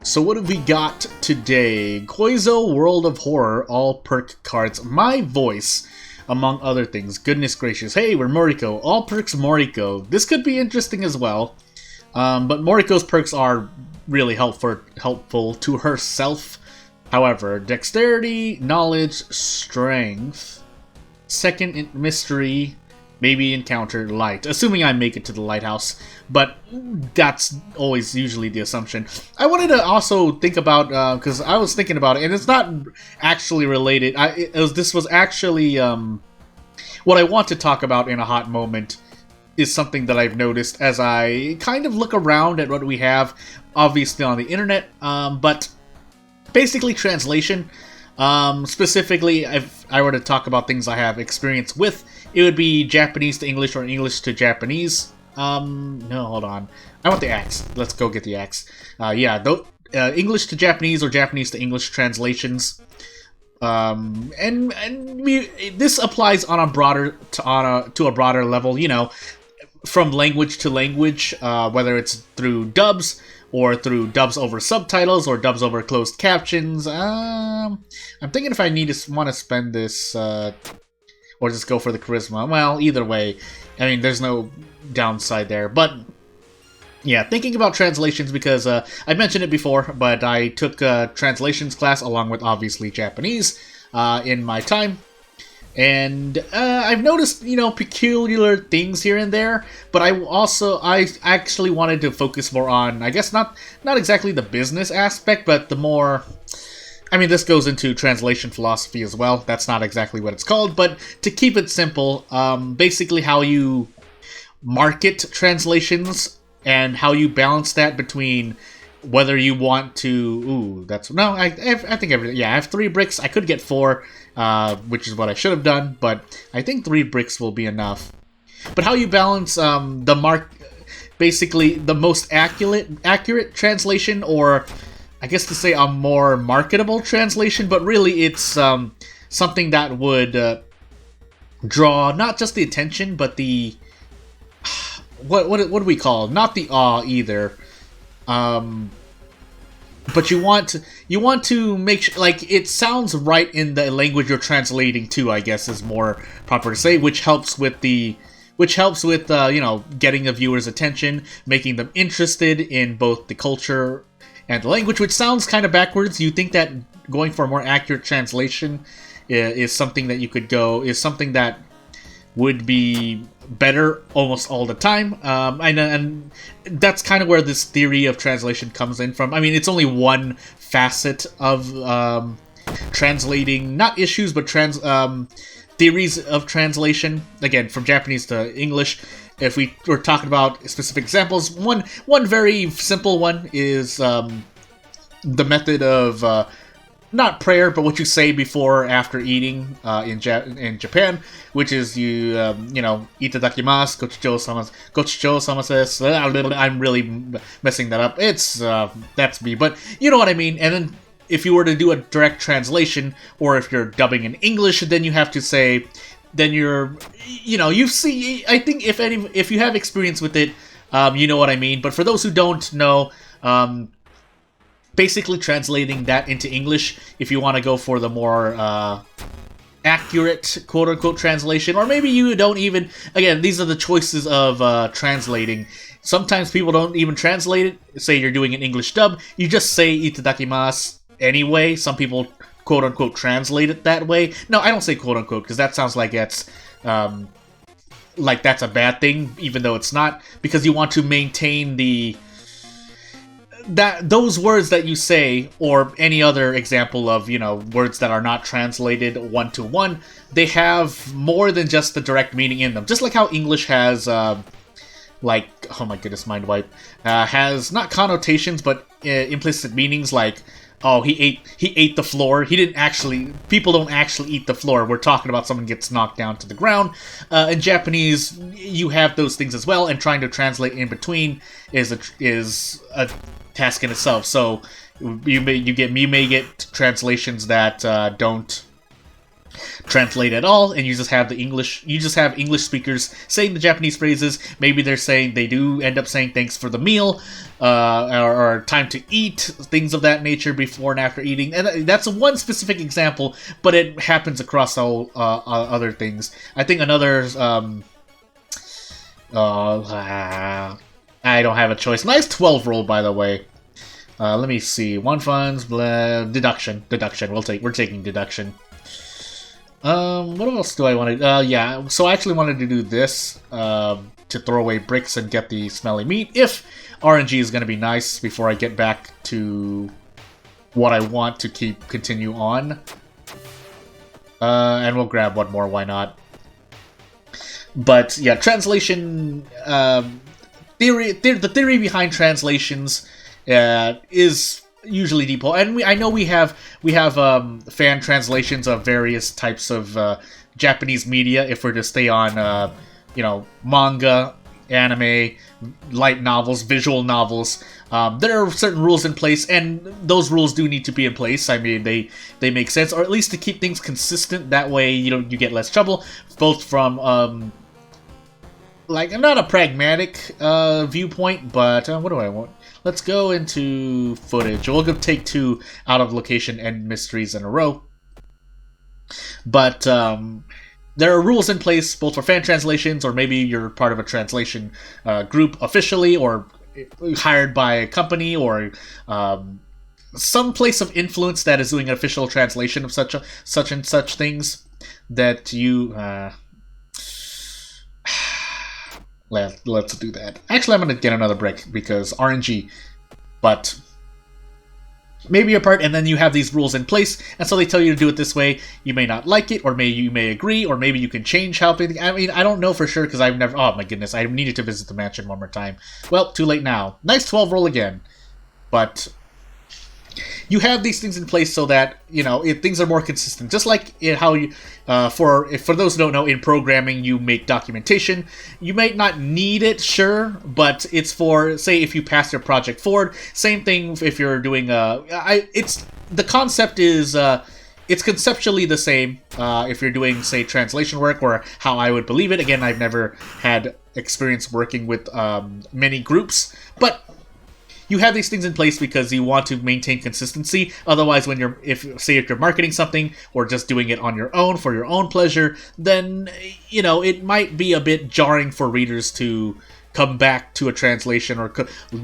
So what have we got today? Koizo World of Horror, all perk cards. My voice, among other things. Goodness gracious. Hey, we're Moriko. All perks Moriko. This could be interesting as well. But Moriko's perks are really helpful to herself. However, dexterity, knowledge, strength, second in mystery, maybe encounter light. Assuming I make it to the lighthouse, but that's always usually the assumption. I wanted to also think about, because I was thinking about it, and it's not actually related. This was actually, what I want to talk about in a hot moment is something that I've noticed as I kind of look around at what we have, obviously on the internet, but basically translation. Specifically, if I were to talk about things I have experience with, it would be Japanese to English or English to Japanese. No, hold on. I want the axe. Let's go get the axe. Yeah, English to Japanese or Japanese to English translations. This applies on a broader to a broader level. You know, from language to language, whether it's through dubs or through dubs over subtitles or dubs over closed captions. I'm thinking if I want to spend this, or just go for the charisma. Well, either way, I mean, there's no downside there. But yeah, thinking about translations, because I mentioned it before, but I took a translations class along with obviously Japanese in my time. And I've noticed, you know, peculiar things here and there, but I actually wanted to focus more on, I guess, not exactly the business aspect, but the more, I mean, this goes into translation philosophy as well. That's not exactly what it's called, but to keep it simple, basically how you market translations and how you balance that between whether you want to... Ooh, that's... No, I think everything... Yeah, I have 3 bricks. I could get 4, which is what I should have done, but I think 3 bricks will be enough. But how you balance basically the most accurate translation, or I guess to say a more marketable translation, but really it's something that would draw not just the attention, but the... What do we call it? Not the awe either. But you want to make sure, like, it sounds right in the language you're translating to, I guess is more proper to say, which helps with you know, getting the viewer's attention, making them interested in both the culture and the language, which sounds kind of backwards. You think that going for a more accurate translation is something that would be better almost all the time, and that's kind of where this theory of translation comes in from. I mean, it's only one facet of translating, not issues, but theories of translation. Again, from Japanese to English. If we were talking about specific examples, one very simple one is the method of not prayer, but what you say before or after eating in Japan, which is you know, itadakimasu, gochichou samasu. I'm really messing that up. It's that's me, but you know what I mean. And then if you were to do a direct translation, or if you're dubbing in English, then you have to say, then you're, you know, you see. I think if you have experience with it, you know what I mean. But for those who don't know, basically translating that into English, if you want to go for the more accurate quote-unquote translation, or maybe you don't even... Again, these are the choices of translating. Sometimes people don't even translate it. Say you're doing an English dub, you just say itadakimasu anyway. Some people quote-unquote translate it that way. No, I don't say quote-unquote, because that sounds like it's... like that's a bad thing, even though it's not, because you want to maintain those words that you say, or any other example of, you know, words that are not translated one-to-one, they have more than just the direct meaning in them. Just like how English has, like, oh my goodness, mind wipe, has not connotations, but implicit meanings, like, oh, he ate the floor. He didn't actually... People don't actually eat the floor. We're talking about someone gets knocked down to the ground. In Japanese, you have those things as well, and trying to translate in between is a task in itself. So you may get translations that don't translate at all, and you just have English speakers saying the Japanese phrases. Maybe they do end up saying thanks for the meal, or time to eat, things of that nature before and after eating. And that's one specific example, but it happens across all other things. I think another I don't have a choice. Nice 12 roll, by the way. Let me see. One funds, deduction. We're taking deduction. What else do I want to... yeah, so I actually wanted to do this, to throw away bricks and get the smelly meat, if RNG is going to be nice before I get back to what I want to continue on. And we'll grab one more, why not? But, yeah, translation, the theory behind translations, is usually depot, and I know we have fan translations of various types of Japanese media. If we're to stay on, manga, anime, light novels, visual novels, there are certain rules in place, and those rules do need to be in place. I mean, they make sense, or at least to keep things consistent. That way, you get less trouble, both from like not a pragmatic viewpoint, but what do I want? Let's go into footage. We'll go take 2 out of location and mysteries in a row. But there are rules in place both for fan translations, or maybe you're part of a translation group officially, or hired by a company, or some place of influence that is doing an official translation of such and such things that you... Let's do that. Actually, I'm going to get another brick because RNG. But maybe you're part, and then you have these rules in place, and so they tell you to do it this way. You may not like it, or you may agree, or maybe you can change how big... I mean, I don't know for sure because I've never... Oh my goodness, I needed to visit the mansion one more time. Well, too late now. Nice 12 roll again. But you have these things in place so that, things are more consistent. Just like in how you... for those who don't know, in programming, you make documentation. You might not need it, sure, but it's for, say, if you pass your project forward. Same thing if you're doing... the concept is... it's conceptually the same if you're doing, say, translation work, or how I would believe it. Again, I've never had experience working with many groups, but... You have these things in place because you want to maintain consistency. Otherwise, if you're marketing something or just doing it on your own for your own pleasure, then, it might be a bit jarring for readers to come back to a translation or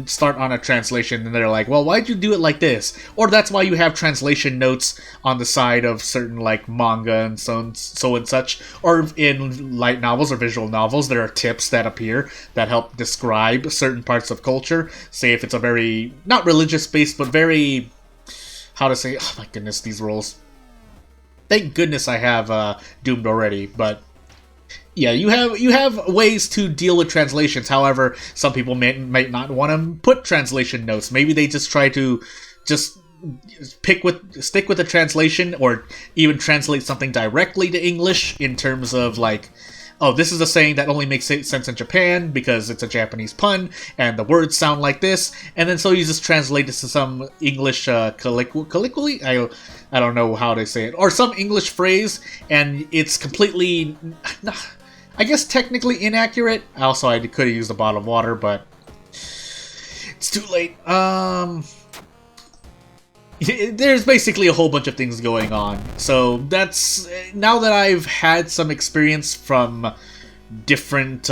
start on a translation and they're like, well, why'd you do it like this? Or that's why you have translation notes on the side of certain like manga and so and such. Or in light novels or visual novels, there are tips that appear that help describe certain parts of culture. Say if it's a very, not religious based, but very, how to say, oh my goodness, these rules. Thank goodness I have Doomed already, but... Yeah, you have ways to deal with translations. However, some people might not want to put translation notes. Maybe they just try to just stick with the translation, or even translate something directly to English in terms of like, oh, this is a saying that only makes sense in Japan because it's a Japanese pun and the words sound like this, and then so you just translate it to some English colloquially. I don't know how to say it, or some English phrase, and it's completely, I guess, technically inaccurate. Also, I could have used a bottle of water, but it's too late. There's basically a whole bunch of things going on. So that's, now that I've had some experience from different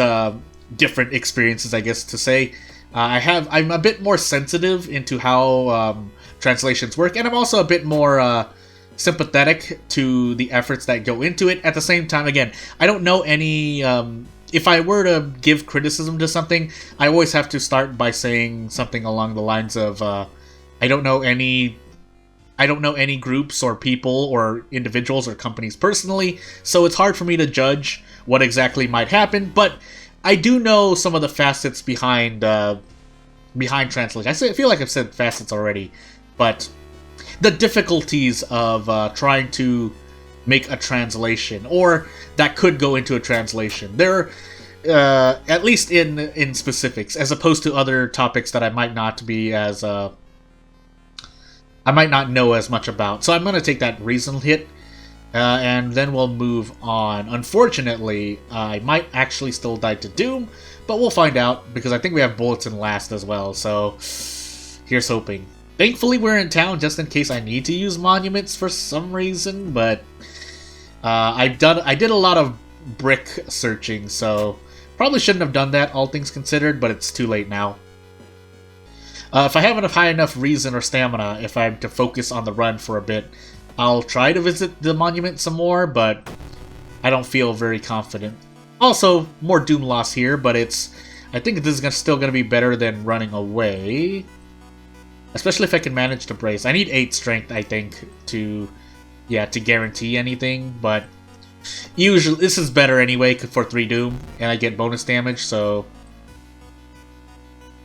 experiences, I guess to say, I'm a bit more sensitive into how translations work, and I'm also a bit more sympathetic to the efforts that go into it. At the same time, again, I don't know any... if I were to give criticism to something, I always have to start by saying something along the lines of, I don't know any groups or people or individuals or companies personally, so it's hard for me to judge what exactly might happen, but I do know some of the facets behind translation. I feel like I've said facets already, but the difficulties of trying to make a translation, or that could go into a translation. There, at least in specifics, as opposed to other topics that I might not be as I might not know as much about. So I'm going to take that reasonable hit. And then we'll move on. Unfortunately, I might actually still die to Doom, but we'll find out, because I think we have Bulletin last as well, so here's hoping. Thankfully, we're in town just in case I need to use monuments for some reason, but I did a lot of brick searching, so probably shouldn't have done that, all things considered, but it's too late now. If I have enough high enough reason or stamina, if I'm to focus on the run for a bit, I'll try to visit the monument some more, but I don't feel very confident. Also, more Doom loss here, but I think this is still going to be better than running away. Especially if I can manage to brace. I need 8 strength, I think, to guarantee anything, but usually this is better anyway for 3 Doom, and I get bonus damage, so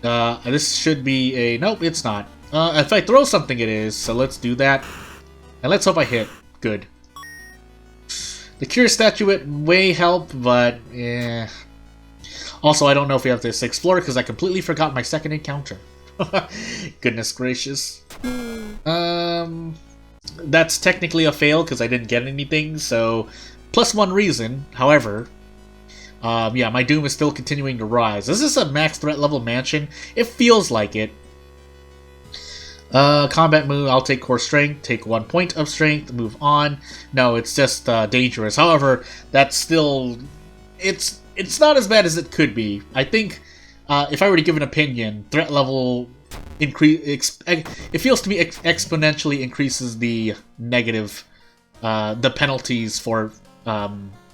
this should be a... Nope, it's not. If I throw something it is, so let's do that. And let's hope I hit. Good. The Cure Statuette may help, but eh. Also, I don't know if we have this Explore, because I completely forgot my second encounter. Goodness gracious. That's technically a fail, because I didn't get anything, so... +1 reason, however... yeah, my Doom is still continuing to rise. Is this a max threat level mansion? It feels like it. Combat move, I'll take Core Strength, take 1 point of Strength, move on. No, it's just dangerous. However, that's still... It's not as bad as it could be. I think, if I were to give an opinion, threat level it feels to me exponentially increases the negative, the penalties for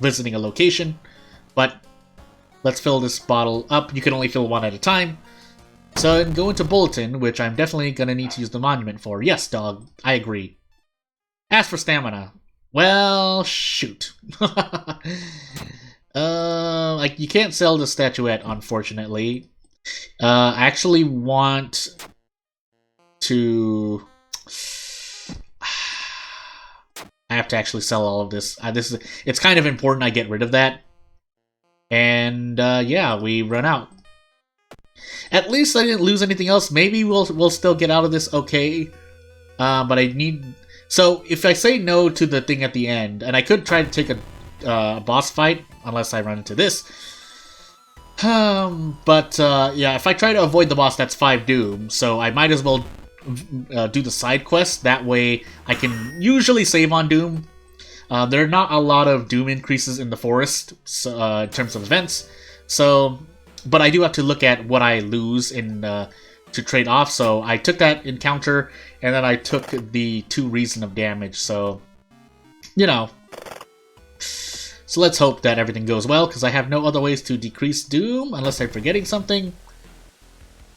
visiting a location. But let's fill this bottle up. You can only fill 1 at a time. So, and go into Bulletin, which I'm definitely gonna need to use the monument for. Yes, dog, I agree. As for stamina, well, shoot. Like, you can't sell the statuette, unfortunately. I actually want to... I have to actually sell all of this. It's kind of important I get rid of that. And, yeah, we run out. At least I didn't lose anything else. Maybe we'll still get out of this okay. But I need... So, if I say no to the thing at the end, and I could try to take a boss fight, unless I run into this. Yeah, if I try to avoid the boss, that's 5 Doom, so I might as well do the side quest. That way, I can usually save on Doom. There are not a lot of Doom increases in the forest, in terms of events, so... But I do have to look at what I lose in to trade off, so I took that encounter, and then I took the 2 reason of damage, so... You know. So let's hope that everything goes well, because I have no other ways to decrease Doom, unless I'm forgetting something.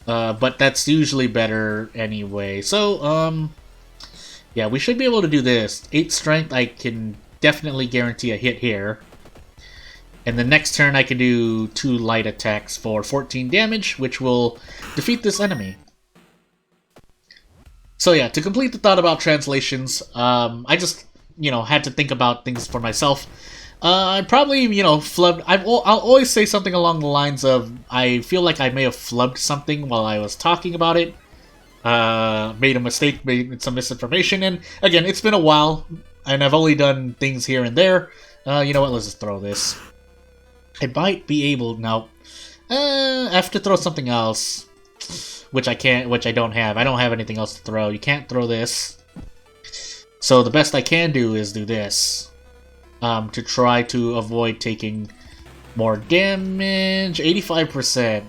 But that's usually better anyway. So, yeah, we should be able to do this. 8 strength, I can definitely guarantee a hit here. And the next turn I can do 2 light attacks for 14 damage, which will defeat this enemy. So yeah, to complete the thought about translations, I just, had to think about things for myself. I probably, flubbed... I'll always say something along the lines of, I feel like I may have flubbed something while I was talking about it. Made a mistake, made some misinformation, and again, it's been a while, and I've only done things here and there. You know what, let's just throw this. I might be able... No. I have to throw something else. Which I can't... Which I don't have. I don't have anything else to throw. You can't throw this. So the best I can do is do this. To try to avoid taking more damage. 85%.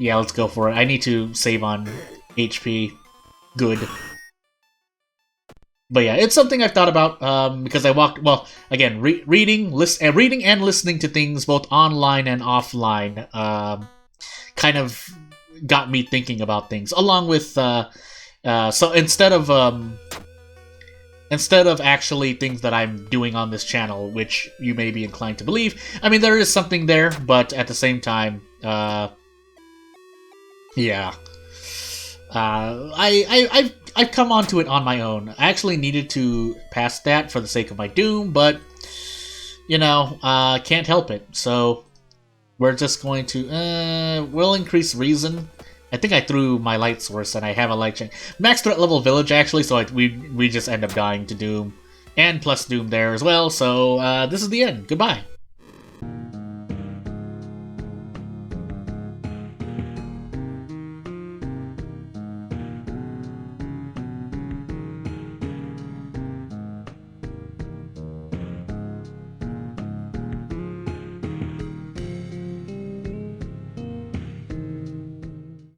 Yeah, let's go for it. I need to save on HP. Good. But yeah, it's something I've thought about, because I walked... Well, again, reading and listening to things both online and offline kind of got me thinking about things. Along with... so instead of actually things that I'm doing on this channel, which you may be inclined to believe, I mean, there is something there, but at the same time, yeah. I've come onto it on my own. I actually needed to pass that for the sake of my Doom, but, can't help it. So, we're just going to, we'll increase Reason. I think I threw my light source, and I have a light chain. Max threat level village, actually, so we just end up dying to Doom. and plus Doom there as well. So this is the end. Goodbye.